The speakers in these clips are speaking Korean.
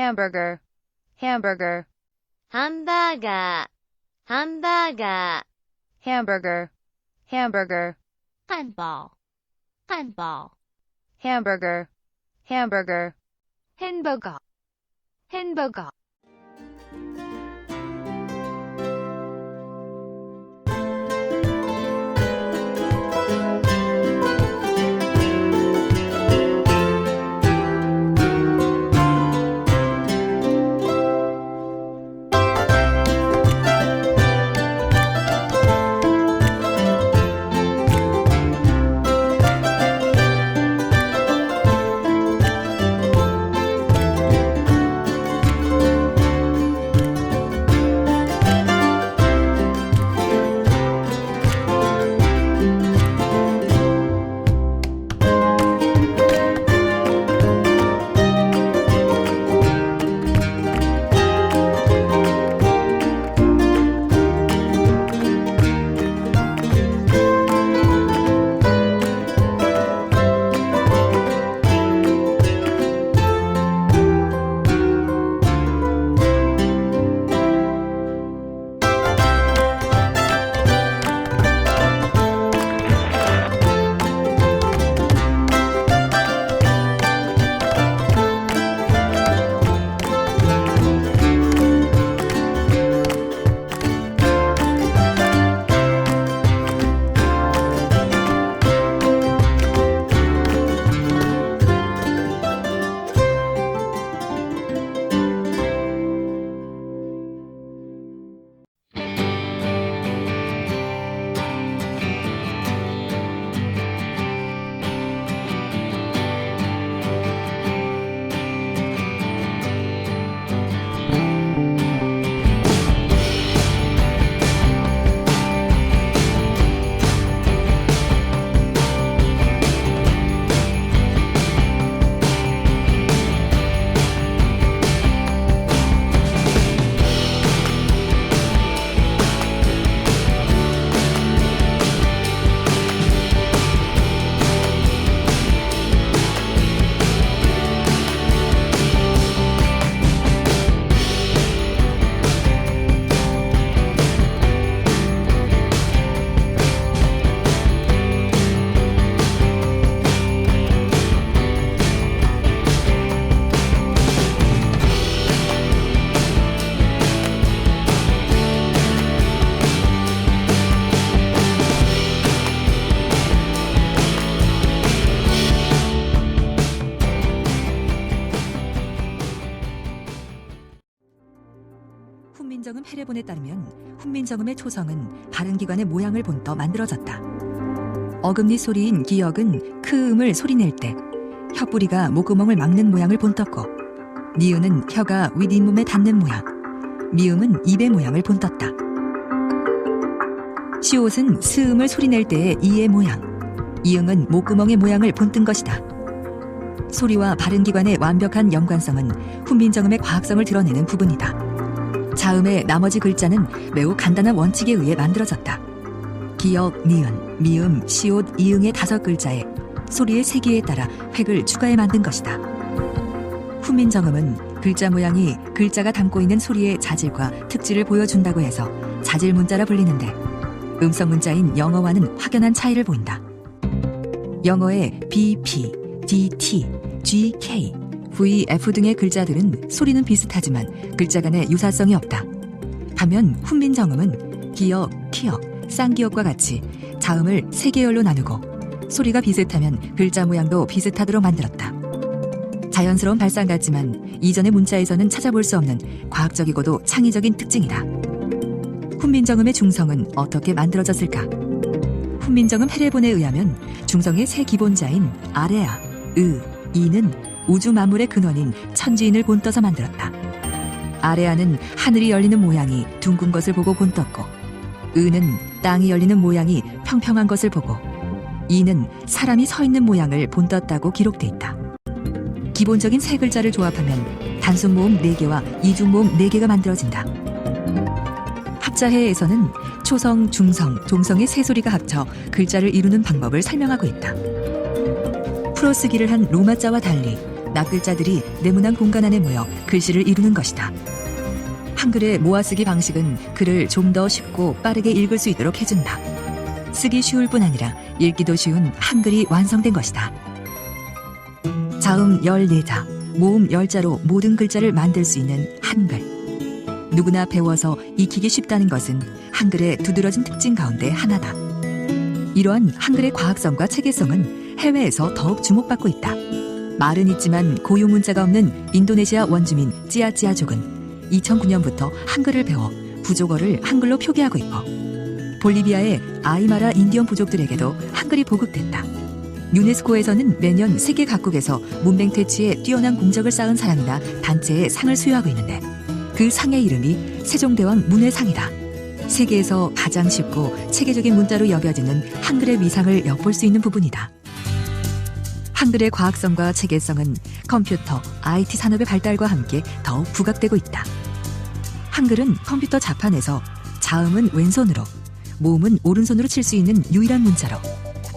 hamburger, hamburger, ハンバーガー、ハンバーガー、 hamburger, hamburger, 漢堡、漢堡、 hamburger, hamburger, 햄버거, 햄버거. 훈민정음 해례본에 따르면 훈민정음의 초성은 발음기관의 모양을 본떠 만들어졌다. 어금니 소리인 기역은 크음을 소리낼 때 혀뿌리가 목구멍을 막는 모양을 본떴고, 니은은 혀가 윗잇몸에 닿는 모양, 미음은 입의 모양을 본떴다. 시옷은 스음을 소리낼 때의 이의 모양, 이응은 목구멍의 모양을 본뜬 것이다. 소리와 발음기관의 완벽한 연관성은 훈민정음의 과학성을 드러내는 부분이다. 자음의 나머지 글자는 매우 간단한 원칙에 의해 만들어졌다. 기역, 니은, 미음, 시옷, 이응의 5글자에 소리의 세기에 따라 획을 추가해 만든 것이다. 훈민정음은 글자 모양이 글자가 담고 있는 소리의 자질과 특질을 보여준다고 해서 자질문자라 불리는데, 음성문자인 영어와는 확연한 차이를 보인다. 영어의 BP, DT, GK, VF 등의 글자들은 소리는 비슷하지만 글자 간의 유사성이 없다. 반면 훈민정음은 기역, 키역, 쌍기역과 같이 자음을 3계열로 나누고 소리가 비슷하면 글자 모양도 비슷하도록 만들었다. 자연스러운 발상 같지만 이전의 문자에서는 찾아볼 수 없는 과학적이고도 창의적인 특징이다. 훈민정음의 중성은 어떻게 만들어졌을까? 훈민정음 해례본에 의하면 중성의 3기본자인 아레아, 의, 이는 우주 만물의 근원인 천지인을 본떠서 만들었다. 아레아는 하늘이 열리는 모양이 둥근 것을 보고 본떴고, 의는 땅이 열리는 모양이 평평한 것을 보고, 이는 사람이 서 있는 모양을 본떴다고 기록돼 있다. 기본적인 3글자를 조합하면 단순모음 4개와 이중모음 4개가 만들어진다. 합자해에서는 초성, 중성, 종성의 3소리가 합쳐 글자를 이루는 방법을 설명하고 있다. 풀어쓰기를 한 로마자와 달리 낱글자들이 네모난 공간 안에 모여 글씨를 이루는 것이다. 한글의 모아쓰기 방식은 글을 좀 더 쉽고 빠르게 읽을 수 있도록 해준다. 쓰기 쉬울 뿐 아니라 읽기도 쉬운 한글이 완성된 것이다. 자음 14자, 모음 10자로 모든 글자를 만들 수 있는 한글. 누구나 배워서 익히기 쉽다는 것은 한글의 두드러진 특징 가운데 하나다. 이러한 한글의 과학성과 체계성은 해외에서 더욱 주목받고 있다. 말은 있지만 고유 문자가 없는 인도네시아 원주민 찌아찌아족은 2009년부터 한글을 배워 부족어를 한글로 표기하고 있고, 볼리비아의 아이마라 인디언 부족들에게도 한글이 보급됐다. 유네스코에서는 매년 세계 각국에서 문맹 퇴치에 뛰어난 공적을 쌓은 사람이나 단체의 상을 수여하고 있는데, 그 상의 이름이 세종대왕 문외상이다. 세계에서 가장 쉽고 체계적인 문자로 여겨지는 한글의 위상을 엿볼 수 있는 부분이다. 한글의 과학성과 체계성은 컴퓨터, IT 산업의 발달과 함께 더욱 부각되고 있다. 한글은 컴퓨터 자판에서 자음은 왼손으로, 모음은 오른손으로 칠 수 있는 유일한 문자로,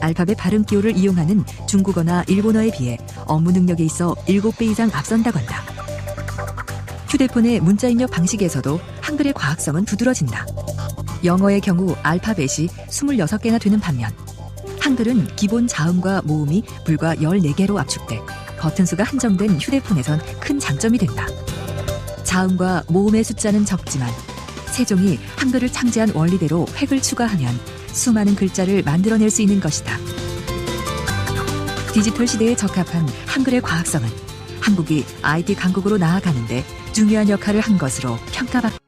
알파벳 발음 기호를 이용하는 중국어나 일본어에 비해 업무 능력에 있어 7배 이상 앞선다고 한다. 휴대폰의 문자 입력 방식에서도 한글의 과학성은 두드러진다. 영어의 경우 알파벳이 26개나 되는 반면, 한글은 기본 자음과 모음이 불과 14개로 압축돼 버튼 수가 한정된 휴대폰에선 큰 장점이 된다. 자음과 모음의 숫자는 적지만 세종이 한글을 창제한 원리대로 획을 추가하면 수많은 글자를 만들어낼 수 있는 것이다. 디지털 시대에 적합한 한글의 과학성은 한국이 IT 강국으로 나아가는데 중요한 역할을 한 것으로 평가받다.